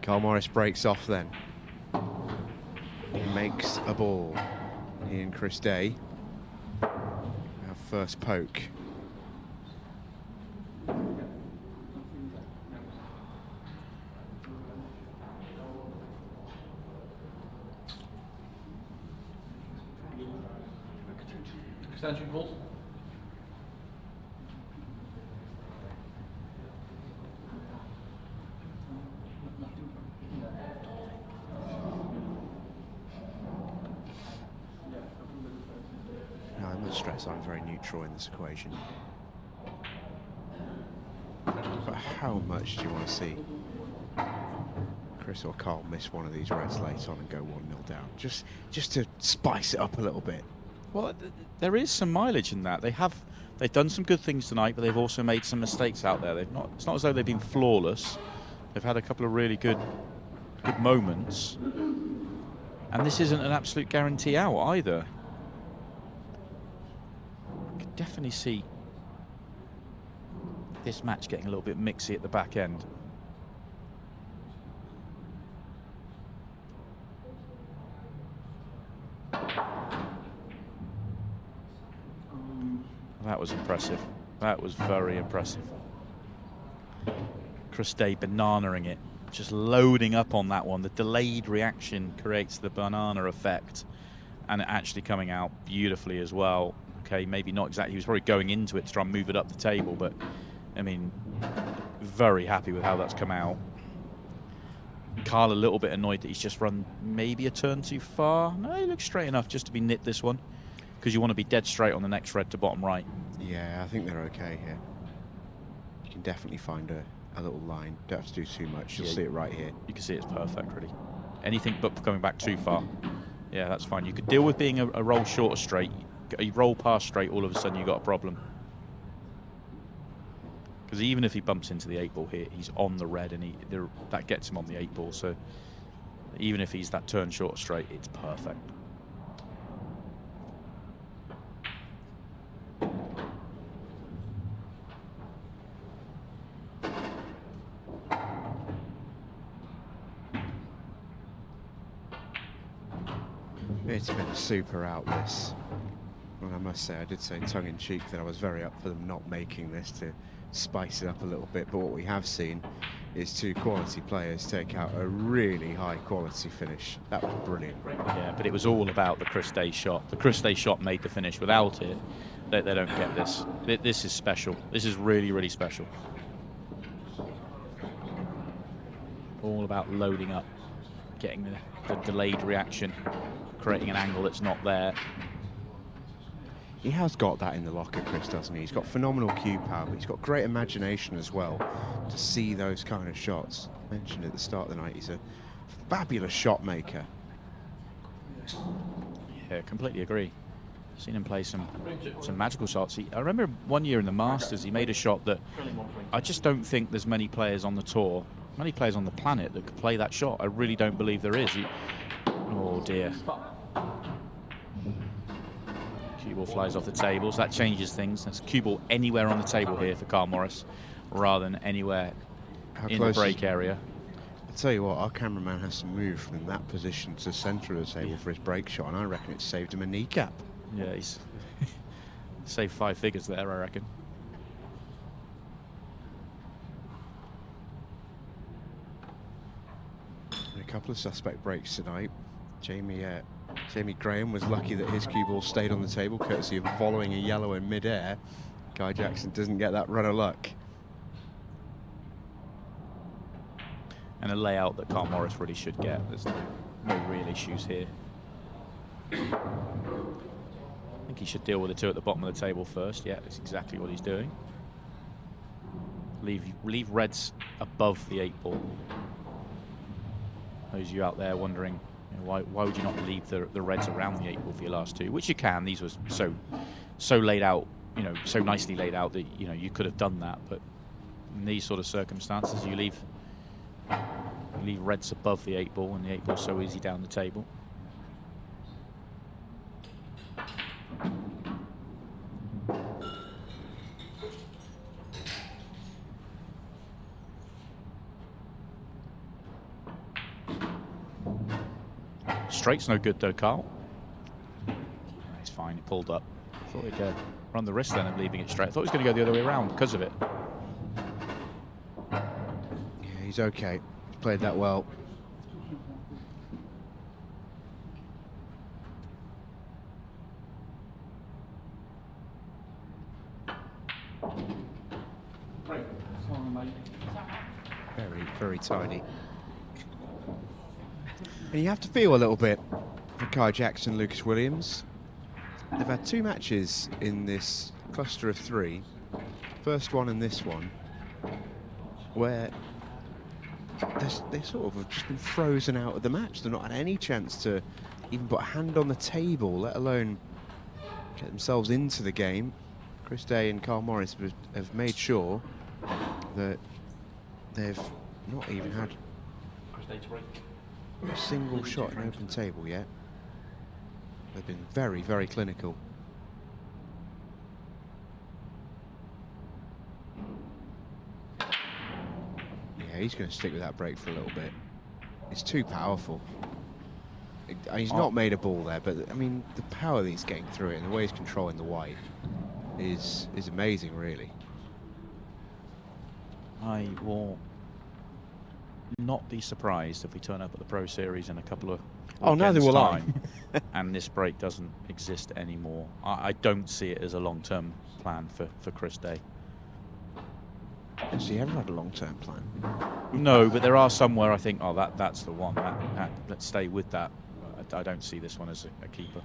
𝗏𝗏 Morris breaks off then. Makes a ball. Ian Chris CD. Our first poke. Extension calls. No, I must stress I'm very neutral in this equation. But how much do you want to see Chris or Carl miss one of these reds late on and go 1-0 down? Just to spice it up a little bit. Well, there is some mileage in that. They've done some good things tonight, but they've also made some mistakes out there. It's not as though they've been flawless. They've had a couple of really good moments, and this isn't an absolute guarantee out either. I could definitely see this match getting a little bit mixy at the back end. That was impressive. That was very impressive. Chris CD bananaing it, just loading up on that one. The delayed reaction creates the banana effect, and it actually coming out beautifully as well. Okay, maybe not exactly. He was probably going into it to try and move it up the table, but I mean, very happy with how that's come out. Carl a little bit annoyed that he's just run maybe a turn too far. No, he looks straight enough just to be nipped this one, because you want to be dead straight on the next red to bottom right. Yeah, I think they're okay here. You can definitely find a little line. Don't have to do too much. You'll see it right here. You can see it's perfect, really. Anything but coming back too far. Yeah, that's fine. You could deal with being a roll short of straight. You roll past straight, all of a sudden you've got a problem. Because even if he bumps into the 8-ball here, he's on the red, and that gets him on the 8-ball. So even if he's that turn short of straight, it's perfect. It's been a super out this. And I must say, I did say tongue-in-cheek that I was very up for them not making this to spice it up a little bit. But what we have seen is two quality players take out a really high-quality finish. That was brilliant. Yeah, but it was all about the Chris CD shot. The Chris CD shot made the finish. Without it, they don't get this. This is special. This is really, really special. All about loading up, getting the delayed reaction, creating an angle that's not there. He has got that in the locker, Chris, doesn't he? He's got phenomenal cue power, but he's got great imagination as well to see those kind of shots. I mentioned at the start of the night, he's a fabulous shot maker. Yeah, completely agree. Seen him play some magical shots. I remember one year in the Masters, he made a shot that I just don't think there's many players on the tour, many players on the planet that could play that shot. I really don't believe there is. Oh dear. Cue ball flies off the table, so that changes things. There's a cue ball anywhere on the table here for 𝗏𝗏 Morris, rather than anywhere in the break area. I'll tell you what, our cameraman has to move from that position to the centre of the table for his break shot, and I reckon it saved him a kneecap. Yeah, he's saved 5 figures there, I reckon. And a couple of suspect breaks tonight. Jamie Graham was lucky that his cue ball stayed on the table, courtesy of following a yellow in mid-air. Kai Jackson doesn't get that run of luck. And a layout that 𝗏𝗏 Morris really should get. There's no real issues here. I think he should deal with the two at the bottom of the table first. Yeah, that's exactly what he's doing. Leave reds above the 8-ball. Those of you out there wondering, why would you not leave the reds around the 8-ball for your last two? Which you can. These were so laid out, so nicely laid out that you could have done that. But in these sort of circumstances, you leave reds above the 8-ball, and the 8-ball's so easy down the table. Straight's no good though, Carl. It's fine, he pulled up. I thought he'd run the risk then of leaving it straight. I thought he was going to go the other way around because of it. Yeah, he's okay. He's played that well. Very, very tiny. And you have to feel a little bit for Kai Jackson Lukas Williams. They've had 2 matches in this cluster of 3. First one and this one, where they sort of have just been frozen out of the match. They've not had any chance to even put a hand on the table, let alone get themselves into the game. Chris Day and 𝗏𝗏 Morris have made sure that they've not even had a single shot in open table yet. They've been very, very clinical. Yeah, he's going to stick with that break for a little bit. It's too powerful. He's not made a ball there, but I mean, the power that he's getting through it and the way he's controlling the white is amazing, really. I will not be surprised if we turn up at the Pro Series in a couple of neither will time and this break doesn't exist anymore. I don't see it as a long-term plan for Chris Day. Has he ever had a long-term plan? No, but there are some where I think, oh, that's the one. Let's stay with that. I don't see this one as a keeper.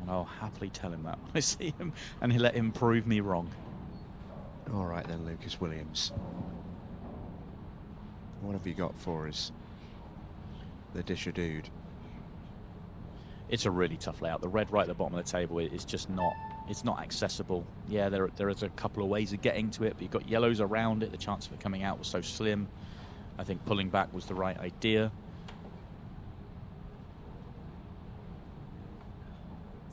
And I'll happily tell him that when I see him, and he'll let him prove me wrong. All right then, Lukas Williams. What have you got for us? The 𝗪𝗁𝗘𝗍𝗍. It's a really tough layout. The red right at the bottom of the table is just not, it's not accessible. Yeah, there is a couple of ways of getting to it, but you've got yellows around it. The chance of it coming out was so slim. I think pulling back was the right idea.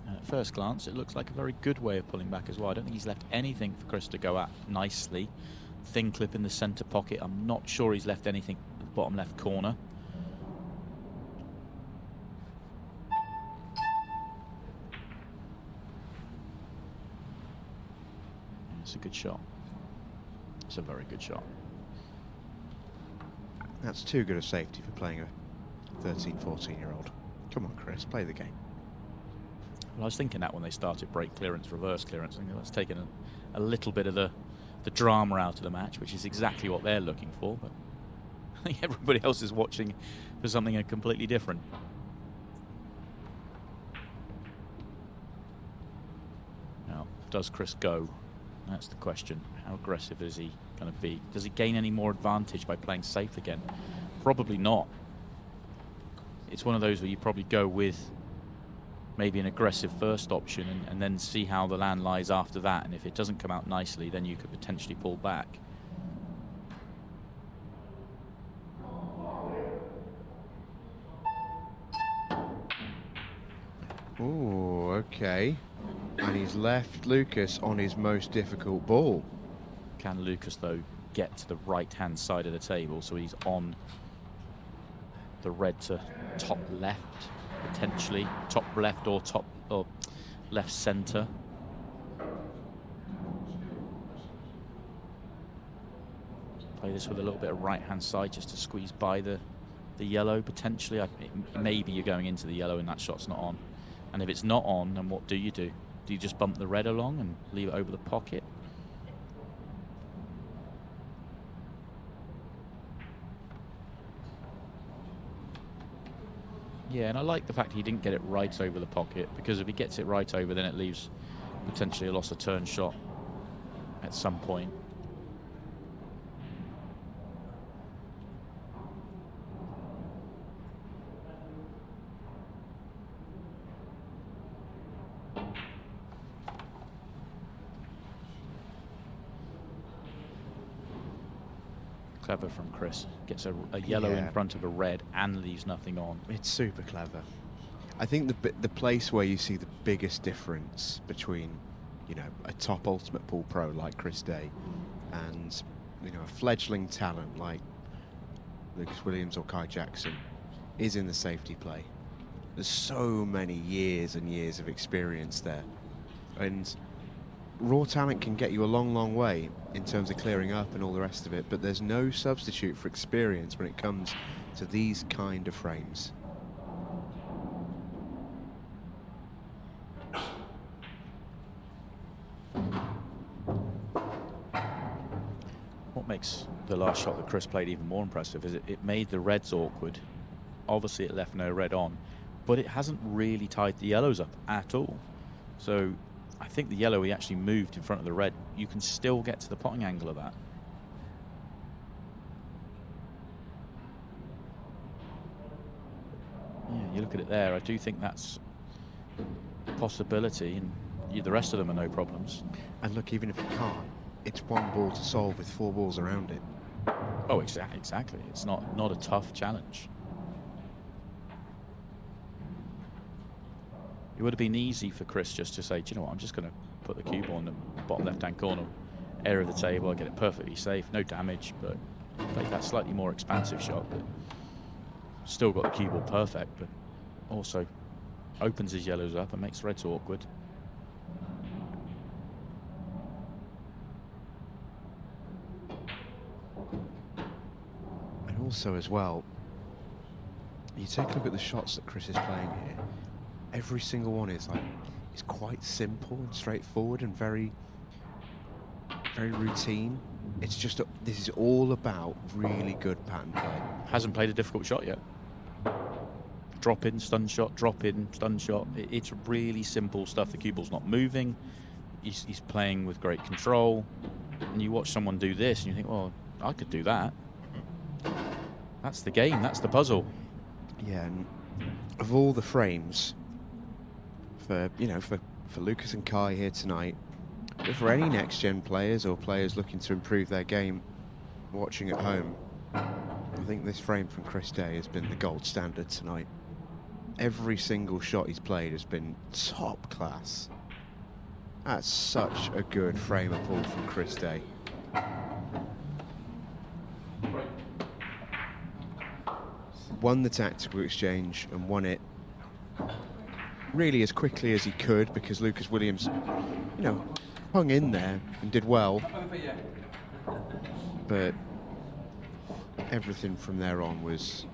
And at first glance, it looks like a very good way of pulling back as well. I don't think he's left anything for Chris to go at nicely. Thin clip in the centre pocket. I'm not sure he's left anything at the bottom left corner. It's a good shot. It's a very good shot. That's too good a safety for playing a 13, 14-year-old. Come on, Chris, play the game. Well, I was thinking that when they started break clearance, reverse clearance. I think that's taken a little bit of the drama out of the match, which is exactly what they're looking for. But I think everybody else is watching for something completely different. Now, does Chris go? That's the question. How aggressive is he going to be? Does he gain any more advantage by playing safe again? Probably not. It's one of those where you probably go with maybe an aggressive first option and then see how the land lies after that. And if it doesn't come out nicely, then you could potentially pull back. Ooh, okay. And he's left Lukas on his most difficult ball. Can Lukas, though, get to the right-hand side of the table? So he's on the red to top left, potentially. Top left or top or left centre. Play this with a little bit of right-hand side just to squeeze by the yellow, potentially. Maybe you're going into the yellow and that shot's not on. And if it's not on, then what do you do? Do you just bump the red along and leave it over the pocket? Yeah, and I like the fact he didn't get it right over the pocket, because if he gets it right over, then it leaves potentially a loss of turn shot at some point. Clever from Chris. Gets a yellow in front of a red and leaves nothing on. It's super clever. I think the place where you see the biggest difference between, you know, a top ultimate pool pro like Chris Day and, you know, a fledgling talent like Lukas Williams or Kai Jackson, is in the safety play. There's so many years and years of experience there. And raw talent can get you a long, long way in terms of clearing up and all the rest of it, but there's no substitute for experience when it comes to these kind of frames. What makes the last shot that Chris played even more impressive is it made the reds awkward. Obviously it left no red on, but it hasn't really tied the yellows up at all. So I think the yellow he actually moved in front of the red. You can still get to the potting angle of that. Yeah, you look at it there, I do think that's a possibility, and the rest of them are no problems. And look, even if you can't, it's one ball to solve with 4 balls around it. Oh, exactly. It's not a tough challenge. It would have been easy for Chris just to say, do you know what, I'm just going to put the cue ball in the bottom left-hand corner, area of the table, I get it perfectly safe, no damage, but played that slightly more expansive shot, but still got the cue ball perfect, but also opens his yellows up and makes reds awkward. And also as well, you take a look at the shots that Chris is playing here. Every single one is quite simple and straightforward and very, very routine. It's just this is all about really good pattern play. Hasn't played a difficult shot yet. Drop in, stun shot, drop in, stun shot. It's really simple stuff. The cue ball's not moving. He's playing with great control. And you watch someone do this and you think, well, I could do that. That's the game, that's the puzzle. Yeah, and of all the frames for Lukas and Kai here tonight, but for any next-gen players or players looking to improve their game watching at home, I think this frame from Chris Day has been the gold standard tonight. Every single shot he's played has been top class. That's such a good frame of ball from Chris Day. Won the tactical exchange and won it really as quickly as he could, because Lukas Williams, hung in there and did well. But everything from there on was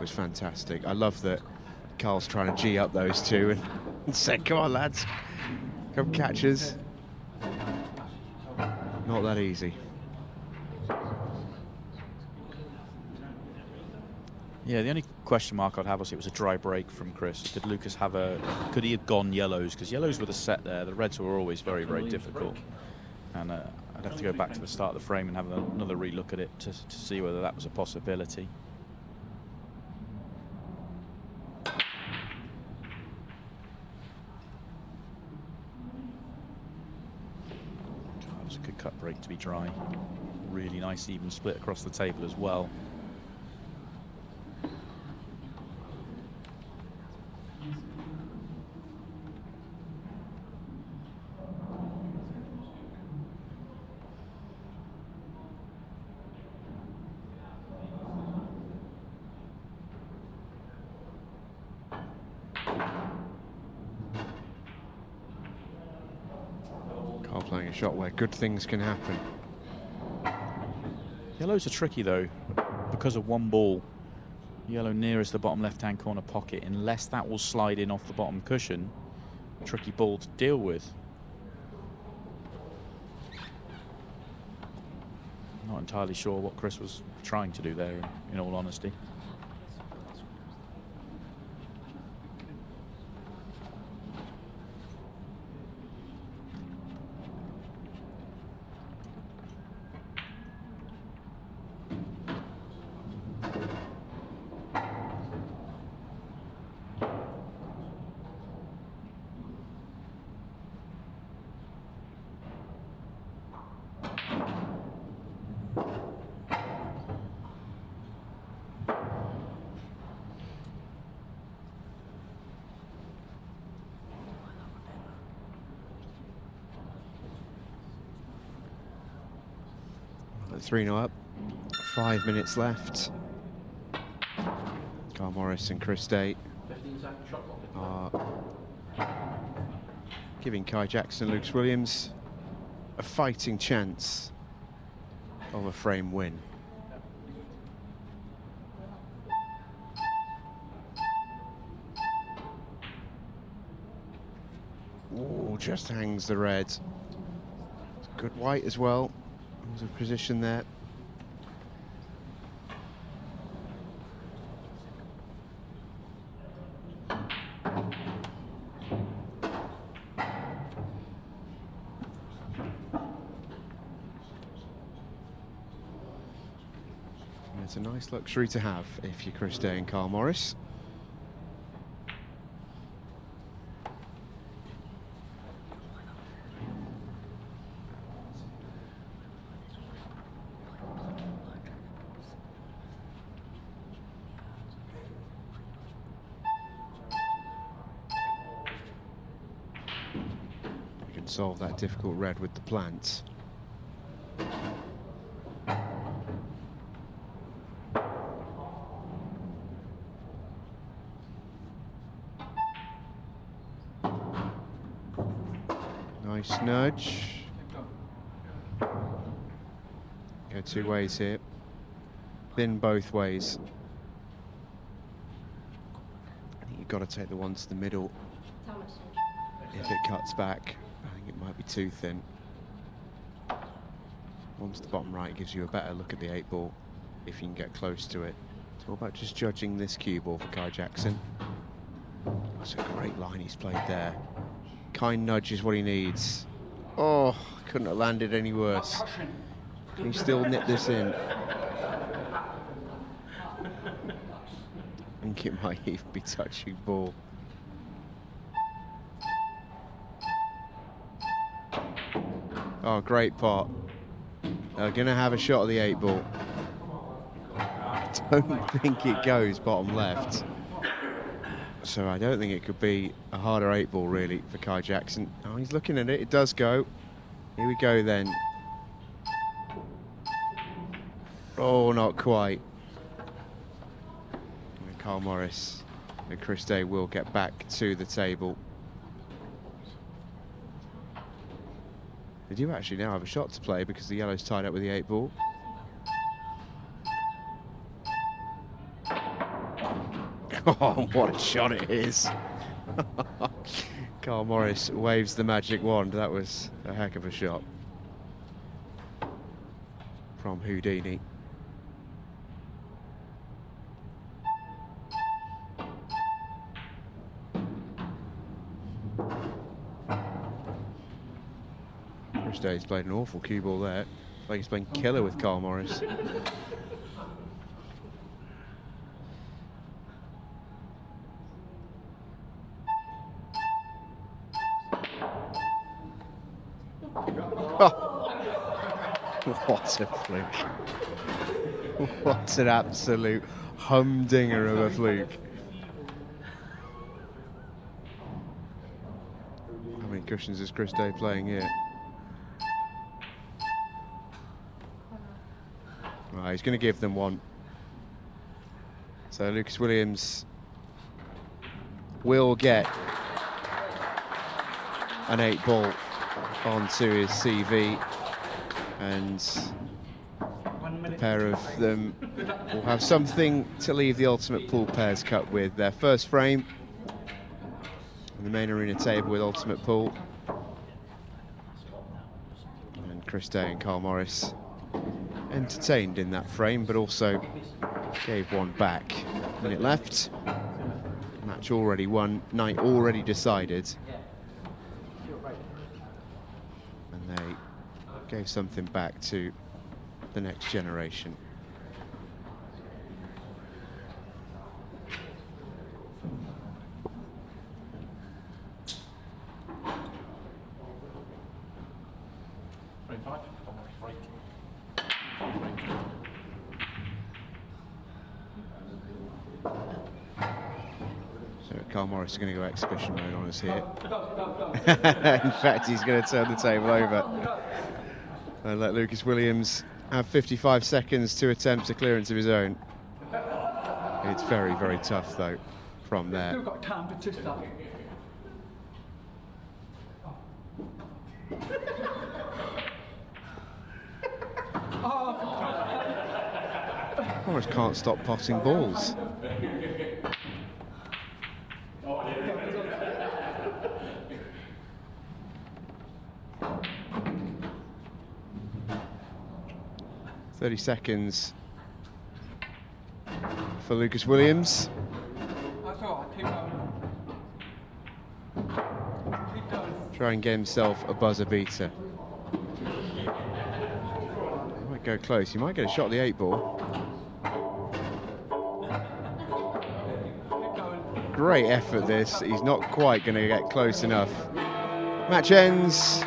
fantastic. I love that Carl's trying to G up those two and say, come on lads, come catch us. Not that easy. Yeah, the only question mark I'd have was it was a dry break from Chris. Did Lukas could he have gone yellows? Because yellows were the set there. The reds were always very, very difficult. And I'd have to go back to the start of the frame and have another re-look at it to see whether that was a possibility. That was a good cut break to be dry. Really nice even split across the table as well. Playing a shot where good things can happen. Yellows are tricky though, because of one ball. Yellow nearest the bottom left-hand corner pocket, unless that will slide in off the bottom cushion. Tricky ball to deal with. Not entirely sure what Chris was trying to do there, in all honesty. At 3-0 up, 5 minutes left. Carl Morris and Chris Day 15-second shot clock. are giving Kai Jackson Lukas Williams a fighting chance of a frame win. Ooh, just hangs the red. Good white as well. There's a position there. It's a nice luxury to have if you're Chris Day and Carl Morris. You can solve that difficult red with the plants. Nice nudge. Go two ways here. Bin both ways. I think you've got to take the one to the middle. If it cuts back, I think it might be too thin. One to the bottom right gives you a better look at the 8-ball if you can get close to it. It's all about just judging this cue ball for Kai Jackson. That's a great line he's played there. Kind nudge is what he needs. Oh, couldn't have landed any worse. Can he still nip this in? I think it might even be touching ball. Oh, great pot. They're going to have a shot at the 8-ball. I don't think it goes bottom left. So I don't think it could be a harder 8-ball really for Kai Jackson. Oh, he's looking at it. It does go. Here we go then. Oh, not quite. And Carl Morris and Chris Day will get back to the table. They do actually now have a shot to play because the yellow's tied up with the 8-ball. Oh, what a shot it is. Carl Morris waves the magic wand. That was a heck of a shot from Houdini. Chris Day's played an awful cue ball there. It's like he's playing killer with Carl Morris. Oh. What a fluke. What an absolute humdinger of a fluke. How many cushions is Chris Day playing here? Right, he's going to give them one. So Lukas Williams will get an 8-ball onto his CV, and the pair of them will have something to leave the Ultimate Pool Pairs Cup with. Their first frame on the main arena table with Ultimate Pool. And Chris Day and Carl Morris entertained in that frame, but also gave one back. Minute left. Match already won, night already decided. And they gave something back to the next generation. Carl Morris is going to go exhibition mode on us here. In fact, he's going to turn the table over and let Lukas Williams have 55 seconds to attempt a clearance of his own. It's very, very tough though from there. Still got time to twist that. Morris can't stop potting balls. "30 seconds for Lukas Williams. That's all right, keep going. Keep going. Try and get himself a buzzer beater. He might go close. He might get a shot at the 8-ball. Great effort this. He's not quite going to get close enough. Match ends.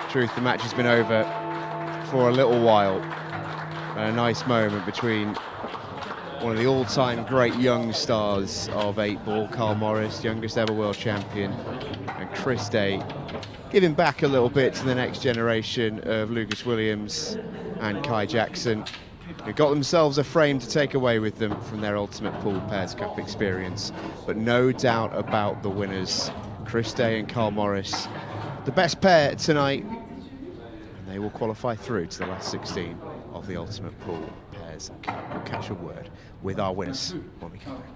Truth, the match has been over for a little while. And a nice moment between one of the all-time great young stars of 8-ball, 𝗏𝗏 Morris, youngest ever world champion, and Chris CD, giving back a little bit to the next generation of Lukas Williams and Kai Jackson, who got themselves a frame to take away with them from their ultimate pool pairs cup experience. But no doubt about the winners, Chris CD and 𝗏𝗏 Morris, the best pair tonight, and they will qualify through to the last 16 of the ultimate pool pairs cup. We'll catch a word with our winners when we come back.